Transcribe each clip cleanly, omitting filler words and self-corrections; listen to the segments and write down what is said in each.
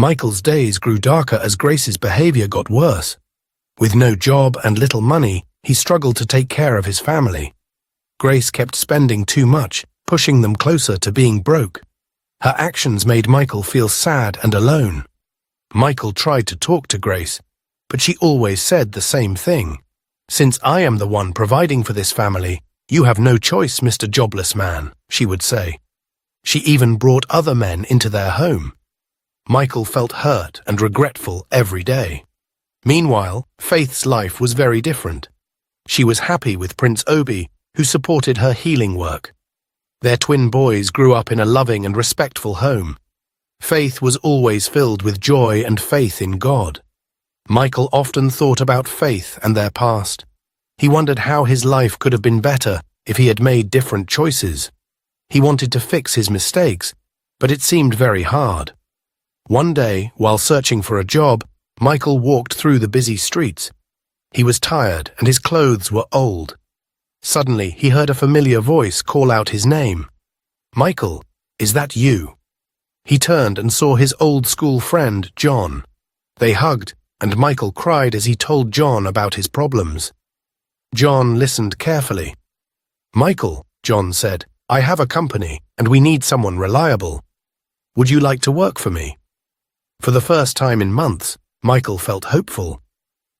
Michael's days grew darker as Grace's behavior got worse. With no job and little money, he struggled to take care of his family. Grace kept spending too much, pushing them closer to being broke. Her actions made Michael feel sad and alone. Michael tried to talk to Grace, but she always said the same thing. "Since I am the one providing for this family, you have no choice, Mr. Jobless Man," she would say. She even brought other men into their home. Michael felt hurt and regretful every day. Meanwhile, Faith's life was very different. She was happy with Prince Obi, who supported her healing work. Their twin boys grew up in a loving and respectful home. Faith was always filled with joy and faith in God. Michael often thought about Faith and their past. He wondered how his life could have been better if he had made different choices. He wanted to fix his mistakes, but it seemed very hard. One day, while searching for a job, Michael walked through the busy streets. He was tired and his clothes were old. Suddenly, he heard a familiar voice call out his name. "Michael, is that you?" He turned and saw his old school friend, John. They hugged, and Michael cried as he told John about his problems. John listened carefully. "Michael," John said, "I have a company, and we need someone reliable. Would you like to work for me?" For the first time in months, Michael felt hopeful.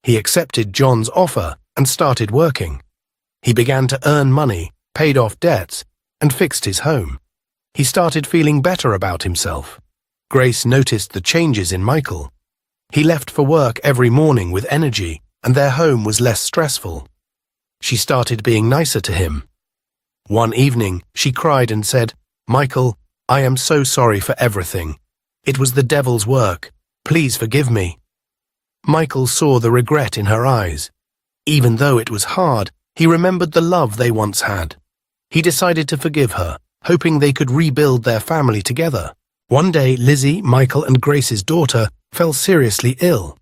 He accepted John's offer and started working. He began to earn money, paid off debts, and fixed his home. He started feeling better about himself. Grace noticed the changes in Michael. He left for work every morning with energy, and their home was less stressful. She started being nicer to him. One evening, she cried and said, "Michael, I am so sorry for everything. It was the devil's work. Please forgive me." Michael saw the regret in her eyes. Even though it was hard, he remembered the love they once had. He decided to forgive her, hoping they could rebuild their family together. One day, Lizzie, Michael, and Grace's daughter fell seriously ill.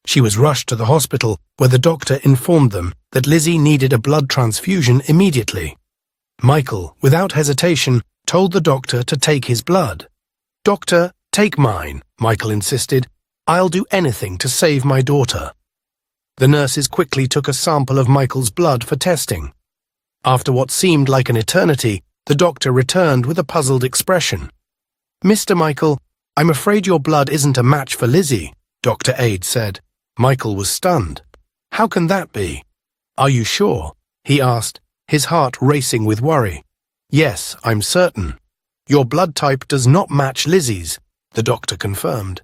She was rushed to the hospital, where the doctor informed them that Lizzie needed a blood transfusion immediately. Michael, without hesitation, told the doctor to take his blood. "Doctor, take mine," Michael insisted. "I'll do anything to save my daughter." The nurses quickly took a sample of Michael's blood for testing. After what seemed like an eternity, the doctor returned with a puzzled expression. "Mr. Michael, I'm afraid your blood isn't a match for Lizzie," Dr. Aid said. Michael was stunned. "How can that be?" "Are you sure?" he asked, his heart racing with worry. "Yes, I'm certain. Your blood type does not match Lizzie's," the doctor confirmed.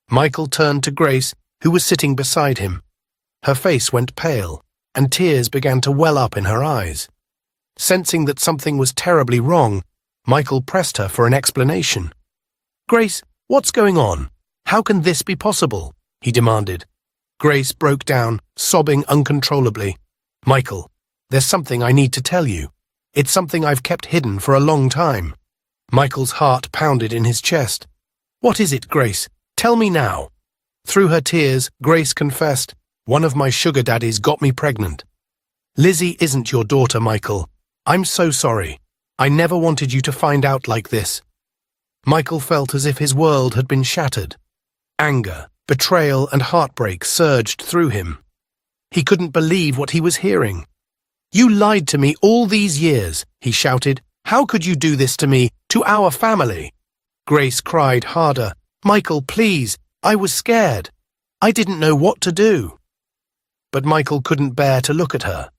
Michael turned to Grace, who was sitting beside him. Her face went pale, and tears began to well up in her eyes. Sensing that something was terribly wrong, Michael pressed her for an explanation. "Grace, what's going on? How can this be possible?" he demanded. Grace broke down, sobbing uncontrollably. "Michael, there's something I need to tell you. It's something I've kept hidden for a long time." Michael's heart pounded in his chest. "What is it, Grace? Tell me now." Through her tears, Grace confessed, "One of my sugar daddies got me pregnant." "Lizzie isn't your daughter, Michael. I'm so sorry. I never wanted you to find out like this." Michael felt as if his world had been shattered. Anger, betrayal, and heartbreak surged through him. He couldn't believe what he was hearing. "You lied to me all these years," he shouted. "How could you do this to me, to our family?" Grace cried harder. "Michael, please, I was scared. I didn't know what to do." But Michael couldn't bear to look at her.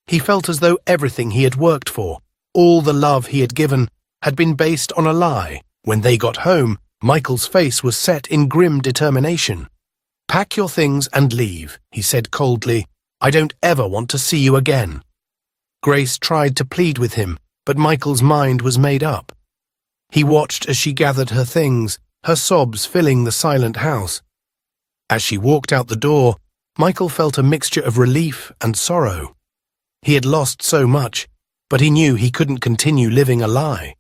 He felt as though everything he had worked for, all the love he had given, had been based on a lie. When they got home, Michael's face was set in grim determination. "Pack your things and leave," he said coldly. "I don't ever want to see you again." Grace tried to plead with him, but Michael's mind was made up. He watched as she gathered her things, her sobs filling the silent house. As she walked out the door, Michael felt a mixture of relief and sorrow. He had lost so much, but he knew he couldn't continue living a lie.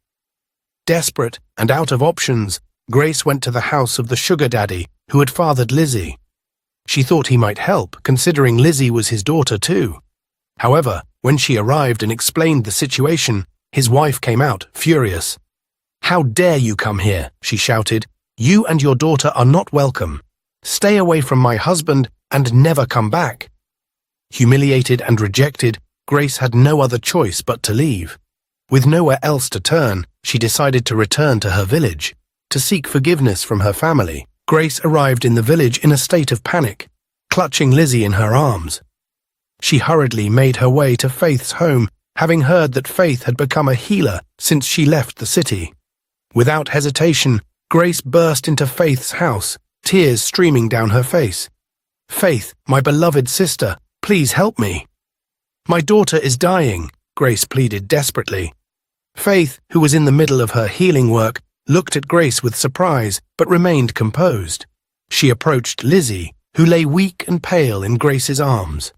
Desperate and out of options, Grace went to the house of the sugar daddy who had fathered Lizzie. She thought he might help, considering Lizzie was his daughter too. However, when she arrived and explained the situation, his wife came out, furious. "How dare you come here?" she shouted. You and your daughter are not welcome. Stay away from my husband and never come back." Humiliated and rejected, Grace had no other choice but to leave. With nowhere else to turn, she decided to return to her village, to seek forgiveness from her family. Grace arrived in the village in a state of panic, clutching Lizzie in her arms. She hurriedly made her way to Faith's home, having heard that Faith had become a healer since she left the city. Without hesitation, Grace burst into Faith's house, tears streaming down her face. "Faith, my beloved sister, please help me." "My daughter is dying," Grace pleaded desperately. Faith, who was in the middle of her healing work, looked at Grace with surprise, but remained composed. She approached Lizzie, who lay weak and pale in Grace's arms.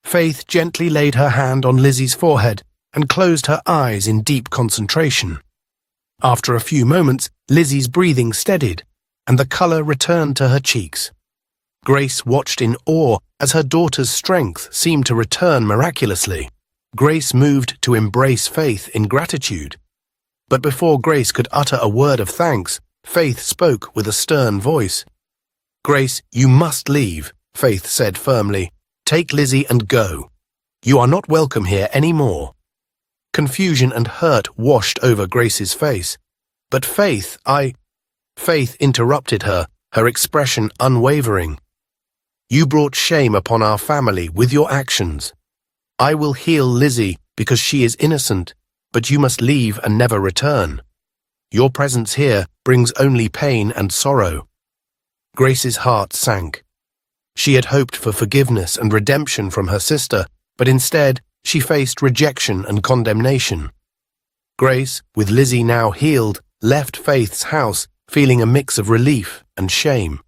Faith gently laid her hand on Lizzie's forehead and closed her eyes in deep concentration. After a few moments, Lizzie's breathing steadied, and the color returned to her cheeks. Grace watched in awe as her daughter's strength seemed to return miraculously. Grace moved to embrace Faith in gratitude. But before Grace could utter a word of thanks, Faith spoke with a stern voice. "Grace, you must leave," Faith said firmly. "Take Lizzie and go. You are not welcome here anymore." Confusion and hurt washed over Grace's face. "But Faith, Faith interrupted her, her expression unwavering. "You brought shame upon our family with your actions. I will heal Lizzie because she is innocent, but you must leave and never return. Your presence here brings only pain and sorrow." Grace's heart sank. She had hoped for forgiveness and redemption from her sister, but instead she faced rejection and condemnation. Grace, with Lizzie now healed, left Faith's house feeling a mix of relief and shame.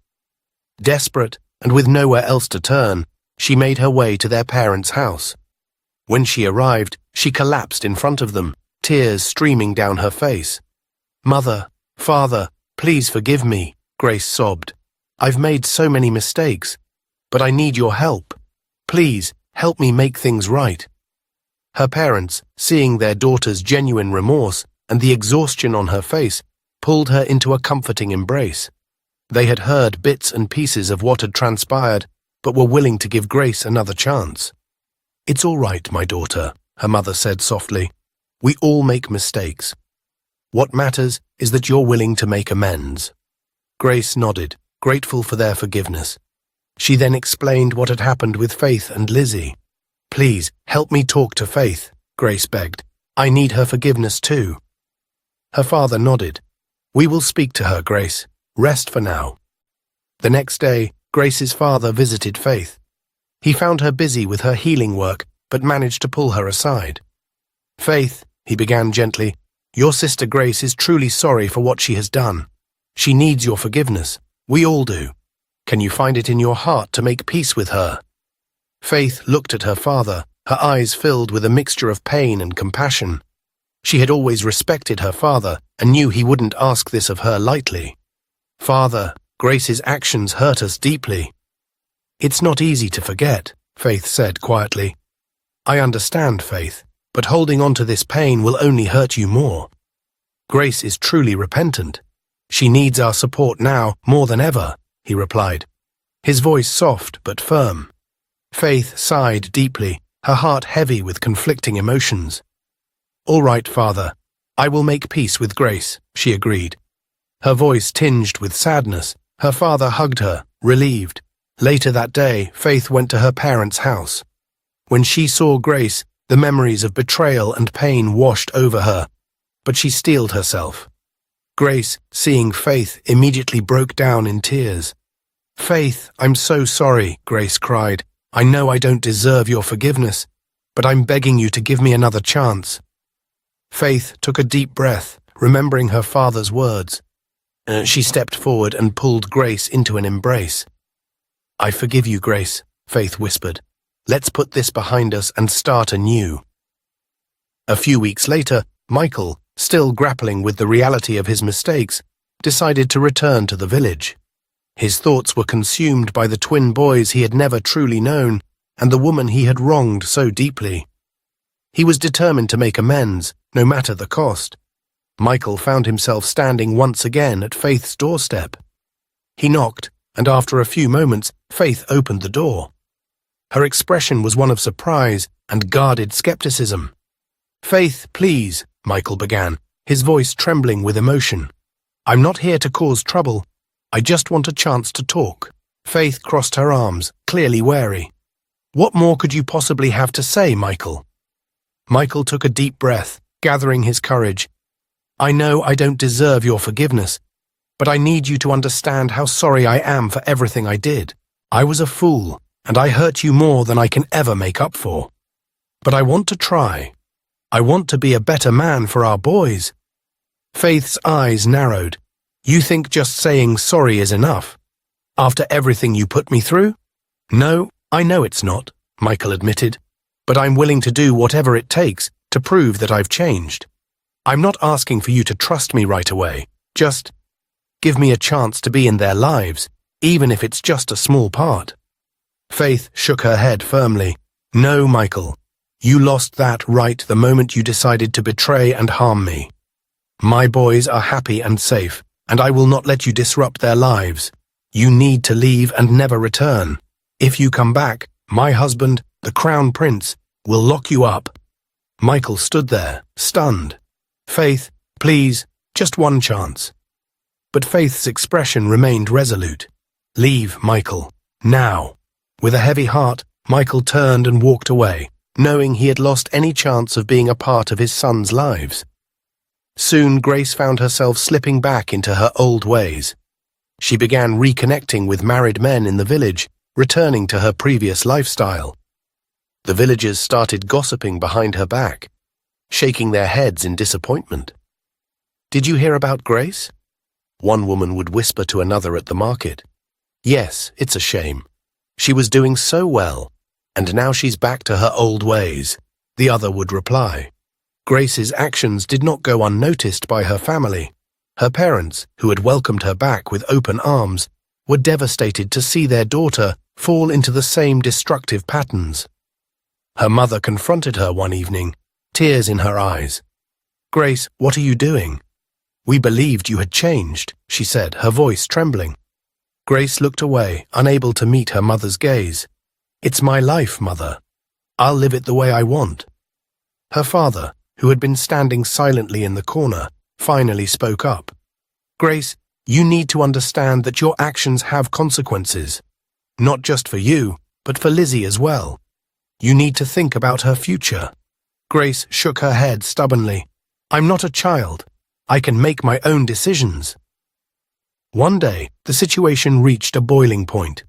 Desperate and with nowhere else to turn, she made her way to their parents' house. When she arrived, she collapsed in front of them, tears streaming down her face. "Mother, Father, please forgive me," Grace sobbed. "I've made so many mistakes, but I need your help. Please, help me make things right." Her parents, seeing their daughter's genuine remorse and the exhaustion on her face, pulled her into a comforting embrace. They had heard bits and pieces of what had transpired, but were willing to give Grace another chance. "It's all right, my daughter," her mother said softly. "We all make mistakes. What matters is that you're willing to make amends." Grace nodded, grateful for their forgiveness. She then explained what had happened with Faith and Lizzie. "Please, help me talk to Faith," Grace begged. "I need her forgiveness too." Her father nodded. "We will speak to her, Grace. Rest for now." The next day, Grace's father visited Faith. He found her busy with her healing work, but managed to pull her aside. "Faith," he began gently, "your sister Grace is truly sorry for what she has done. She needs your forgiveness. We all do. Can you find it in your heart to make peace with her?" Faith looked at her father, her eyes filled with a mixture of pain and compassion. She had always respected her father and knew he wouldn't ask this of her lightly. "Father, Grace's actions hurt us deeply." "It's not easy to forget," Faith said quietly. "I understand, Faith, but holding on to this pain will only hurt you more. Grace is truly repentant. She needs our support now more than ever," he replied, his voice soft but firm. Faith sighed deeply, her heart heavy with conflicting emotions. "All right, Father, I will make peace with Grace," she agreed. Her voice tinged with sadness. Her father hugged her, relieved. Later that day, Faith went to her parents' house. When she saw Grace, the memories of betrayal and pain washed over her, but she steeled herself. Grace, seeing Faith, immediately broke down in tears. "Faith, I'm so sorry," Grace cried. "I know I don't deserve your forgiveness, but I'm begging you to give me another chance." Faith took a deep breath, remembering her father's words. She stepped forward and pulled Grace into an embrace. "I forgive you, Grace," Faith whispered. "Let's put this behind us and start anew." A few weeks later, Michael, still grappling with the reality of his mistakes, decided to return to the village. His thoughts were consumed by the twin boys he had never truly known and the woman he had wronged so deeply. He was determined to make amends, no matter the cost. Michael found himself standing once again at Faith's doorstep. He knocked, and after a few moments, Faith opened the door. Her expression was one of surprise and guarded skepticism. "Faith, please," Michael began, his voice trembling with emotion. "I'm not here to cause trouble. I just want a chance to talk." Faith crossed her arms, clearly wary. "What more could you possibly have to say, Michael?" Michael took a deep breath, gathering his courage. "I know I don't deserve your forgiveness, but I need you to understand how sorry I am for everything I did. I was a fool, and I hurt you more than I can ever make up for. But I want to try. I want to be a better man for our boys." Faith's eyes narrowed. "You think just saying sorry is enough? After everything you put me through?" "No, I know it's not," Michael admitted, "but I'm willing to do whatever it takes to prove that I've changed. I'm not asking for you to trust me right away. Just give me a chance to be in their lives, even if it's just a small part." Faith shook her head firmly. "No, Michael. You lost that right the moment you decided to betray and harm me. My boys are happy and safe, and I will not let you disrupt their lives. You need to leave and never return. If you come back, my husband, the Crown Prince, will lock you up." Michael stood there, stunned. "Faith, please, just one chance." But Faith's expression remained resolute. "Leave, Michael, now." With a heavy heart, Michael turned and walked away, knowing he had lost any chance of being a part of his sons' lives. Soon Grace found herself slipping back into her old ways. She began reconnecting with married men in the village, returning to her previous lifestyle. The villagers started gossiping behind her back, shaking their heads in disappointment. "Did you hear about Grace?" One woman would whisper to another at the market. "Yes, it's a shame. She was doing so well, and now she's back to her old ways," the other would reply. Grace's actions did not go unnoticed by her family. Her parents, who had welcomed her back with open arms, were devastated to see their daughter fall into the same destructive patterns. Her mother confronted her one evening, tears in her eyes. "Grace, what are you doing? We believed you had changed," she said, her voice trembling. Grace looked away, unable to meet her mother's gaze. "It's my life, Mother. I'll live it the way I want." Her father, who had been standing silently in the corner, finally spoke up. "Grace, you need to understand that your actions have consequences. Not just for you, but for Lizzie as well. You need to think about her future." Grace shook her head stubbornly. "I'm not a child. I can make my own decisions." One day, the situation reached a boiling point.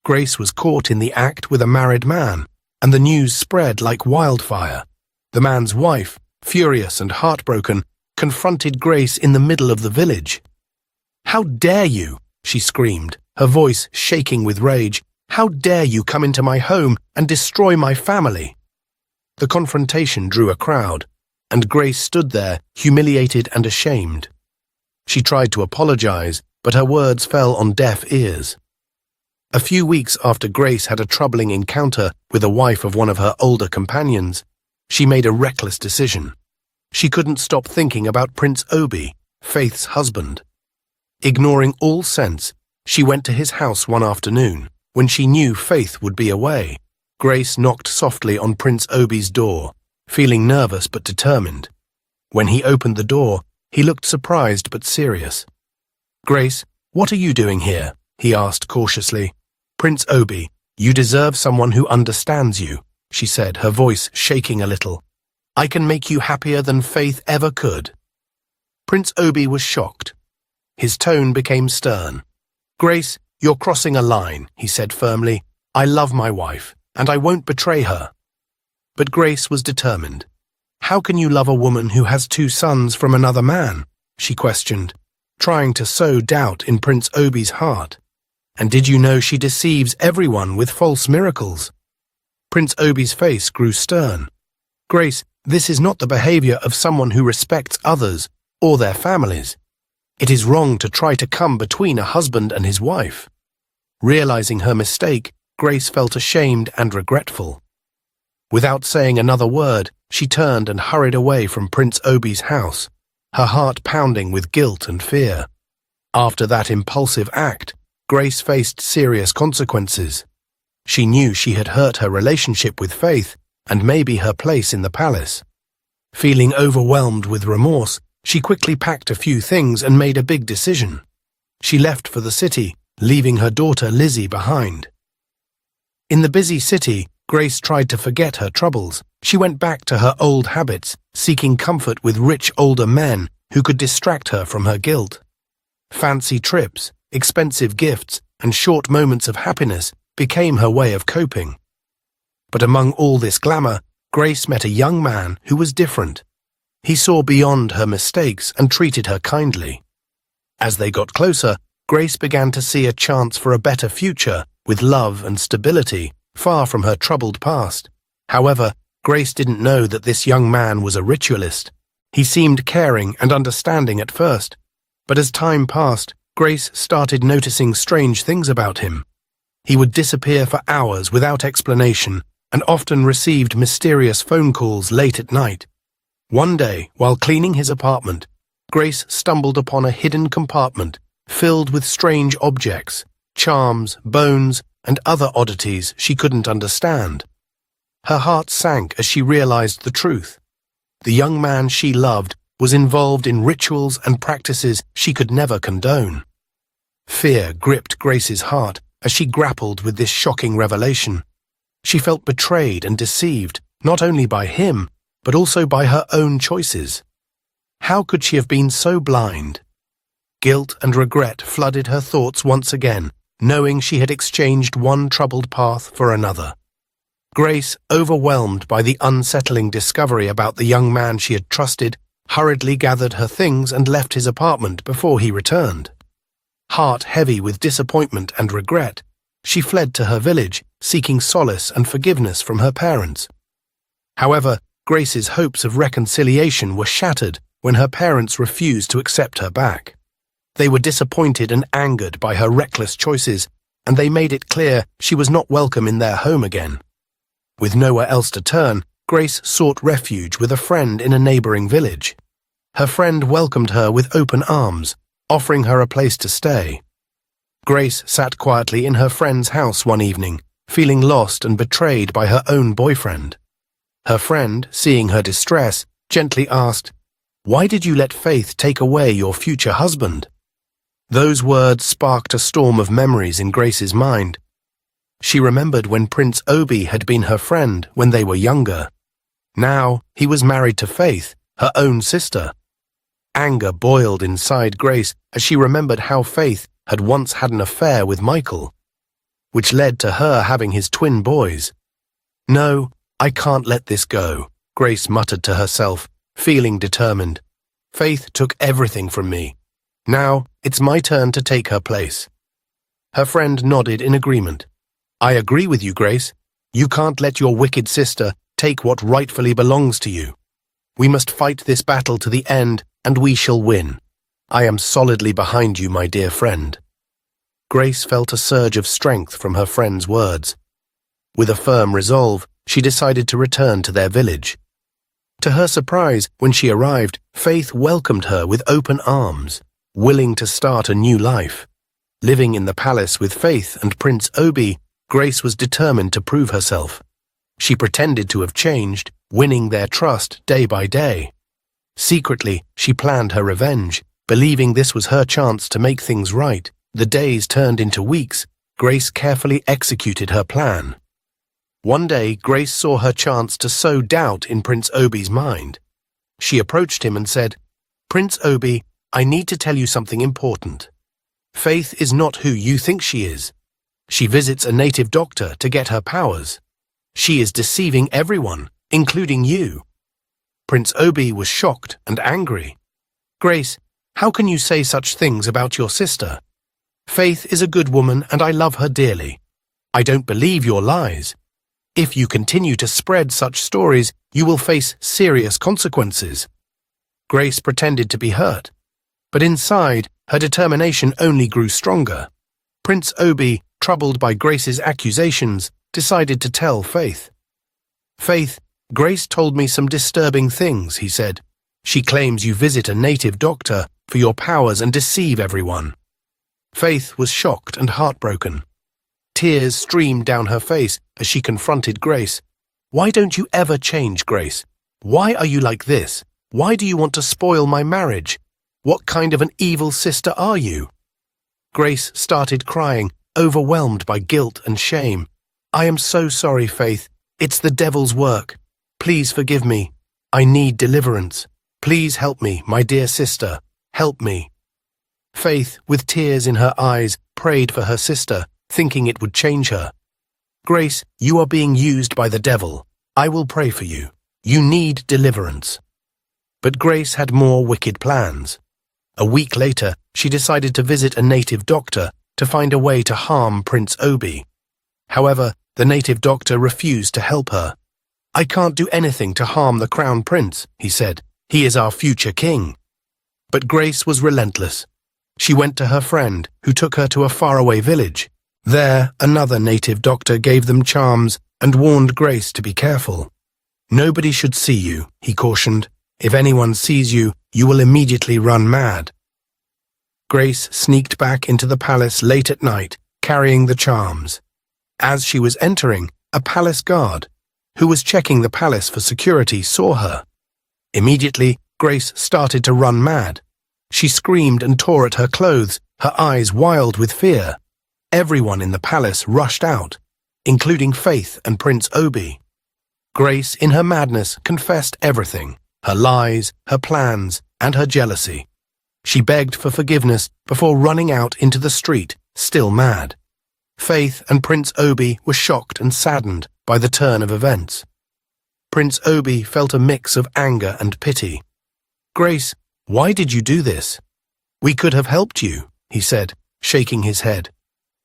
Grace was caught in the act with a married man, and the news spread like wildfire. The man's wife, furious and heartbroken, confronted Grace in the middle of the village. "How dare you?" she screamed, her voice shaking with rage. "How dare you come into my home and destroy my family?" The confrontation drew a crowd, and Grace stood there, humiliated and ashamed. She tried to apologize, but her words fell on deaf ears. A few weeks after Grace had a troubling encounter with a wife of one of her older companions, she made a reckless decision. She couldn't stop thinking about Prince Obi, Faith's husband. Ignoring all sense, she went to his house one afternoon, when she knew Faith would be away. Grace knocked softly on Prince Obi's door, feeling nervous but determined. When he opened the door, he looked surprised but serious. "Grace, what are you doing here?" he asked cautiously. "Prince Obi, you deserve someone who understands you," she said, her voice shaking a little. "I can make you happier than Faith ever could." Prince Obi was shocked. His tone became stern. "Grace, you're crossing a line," he said firmly. "I love my wife, and I won't betray her." But Grace was determined. "How can you love a woman who has 2 sons from another man?" she questioned, trying to sow doubt in Prince Obi's heart. "And did you know she deceives everyone with false miracles?" Prince Obi's face grew stern. "Grace, this is not the behavior of someone who respects others or their families. It is wrong to try to come between a husband and his wife." Realizing her mistake, Grace felt ashamed and regretful. Without saying another word, she turned and hurried away from Prince Obi's house, her heart pounding with guilt and fear. After that impulsive act, Grace faced serious consequences. She knew she had hurt her relationship with Faith and maybe her place in the palace. Feeling overwhelmed with remorse, she quickly packed a few things and made a big decision. She left for the city, leaving her daughter Lizzie behind. In the busy city, Grace tried to forget her troubles. She went back to her old habits, seeking comfort with rich older men who could distract her from her guilt. Fancy trips, expensive gifts, and short moments of happiness became her way of coping. But among all this glamour, Grace met a young man who was different. He saw beyond her mistakes and treated her kindly. As they got closer, Grace began to see a chance for a better future with love and stability, far from her troubled past. However, Grace didn't know that this young man was a ritualist. He seemed caring and understanding at first, but as time passed, Grace started noticing strange things about him. He would disappear for hours without explanation and often received mysterious phone calls late at night. One day, while cleaning his apartment, Grace stumbled upon a hidden compartment filled with strange objects, charms, bones, and other oddities she couldn't understand. Her heart sank as she realized the truth. The young man she loved was involved in rituals and practices she could never condone. Fear gripped Grace's heart as she grappled with this shocking revelation. She felt betrayed and deceived, not only by him, but also by her own choices. How could she have been so blind? Guilt and regret flooded her thoughts once again, knowing she had exchanged one troubled path for another. Grace, overwhelmed by the unsettling discovery about the young man she had trusted, hurriedly gathered her things and left his apartment before he returned. Heart heavy with disappointment and regret, she fled to her village, seeking solace and forgiveness from her parents. However, Grace's hopes of reconciliation were shattered when her parents refused to accept her back. They were disappointed and angered by her reckless choices, and they made it clear she was not welcome in their home again. With nowhere else to turn, Grace sought refuge with a friend in a neighboring village. Her friend welcomed her with open arms, offering her a place to stay. Grace sat quietly in her friend's house one evening, feeling lost and betrayed by her own boyfriend. Her friend, seeing her distress, gently asked, "Why did you let Faith take away your future husband?" Those words sparked a storm of memories in Grace's mind. She remembered when Prince Obi had been her friend when they were younger. Now he was married to Faith, her own sister. Anger boiled inside Grace as she remembered how Faith had once had an affair with Michael, which led to her having his twin boys. "No, I can't let this go," Grace muttered to herself, feeling determined. "Faith took everything from me. Now it's my turn to take her place." Her friend nodded in agreement. "I agree with you, Grace. You can't let your wicked sister take what rightfully belongs to you. We must fight this battle to the end, and we shall win. I am solidly behind you, my dear friend." Grace felt a surge of strength from her friend's words. With a firm resolve, she decided to return to their village. To her surprise, when she arrived, Faith welcomed her with open arms, willing to start a new life. Living in the palace with Faith and Prince Obi, Grace was determined to prove herself. She pretended to have changed, winning their trust day by day. Secretly, she planned her revenge, believing this was her chance to make things right. The days turned into weeks. Grace carefully executed her plan. One day, Grace saw her chance to sow doubt in Prince Obi's mind. She approached him and said, "Prince Obi, I need to tell you something important. Faith is not who you think she is. She visits a native doctor to get her powers. She is deceiving everyone, including you." Prince Obi was shocked and angry. "Grace, how can you say such things about your sister? Faith is a good woman and I love her dearly. I don't believe your lies. If you continue to spread such stories, you will face serious consequences." Grace pretended to be hurt, but inside, her determination only grew stronger. Prince Obi, troubled by Grace's accusations, decided to tell Faith. "Faith, Grace told me some disturbing things," he said. She claims you visit a native doctor for your powers and deceive everyone. Faith was shocked and heartbroken. Tears streamed down her face as she confronted Grace. Why don't you ever change, Grace? Why are you like this? Why do you want to spoil my marriage? What kind of an evil sister are you? Grace started crying, overwhelmed by guilt and shame. I am so sorry, Faith. It's the devil's work. Please forgive me. I need deliverance. Please help me, my dear sister. Help me. Faith, with tears in her eyes, prayed for her sister, thinking it would change her. Grace, you are being used by the devil. I will pray for you. You need deliverance. But Grace had more wicked plans. A week later, she decided to visit a native doctor to find a way to harm Prince Obi. However, the native doctor refused to help her. I can't do anything to harm the crown prince, he said. He is our future king. But Grace was relentless. She went to her friend, who took her to a faraway village. There, another native doctor gave them charms and warned Grace to be careful. Nobody should see you, he cautioned. If anyone sees you, you will immediately run mad. Grace sneaked back into the palace late at night, carrying the charms. As she was entering, a palace guard, who was checking the palace for security, saw her. Immediately, Grace started to run mad. She screamed and tore at her clothes, her eyes wild with fear. Everyone in the palace rushed out, including Faith and Prince Obi. Grace, in her madness, confessed everything, her lies, her plans, and her jealousy. She begged for forgiveness before running out into the street, still mad. Faith and Prince Obi were shocked and saddened by the turn of events. Prince Obi felt a mix of anger and pity. Grace, why did you do this? We could have helped you, he said, shaking his head.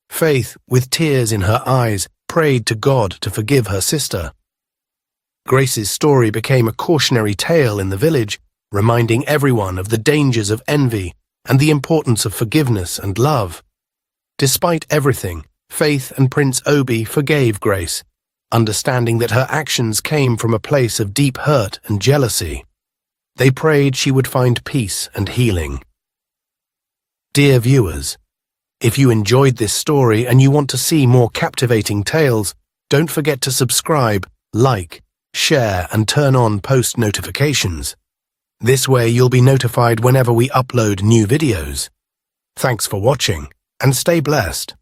Faith, with tears in her eyes, prayed to God to forgive her sister. Grace's story became a cautionary tale in the village, reminding everyone of the dangers of envy and the importance of forgiveness and love. Despite everything, Faith and Prince Obi forgave Grace, understanding that her actions came from a place of deep hurt and jealousy. They prayed she would find peace and healing. Dear viewers, if you enjoyed this story and you want to see more captivating tales, don't forget to subscribe, like, share, and turn on post notifications. This way you'll be notified whenever we upload new videos. Thanks for watching, and stay blessed.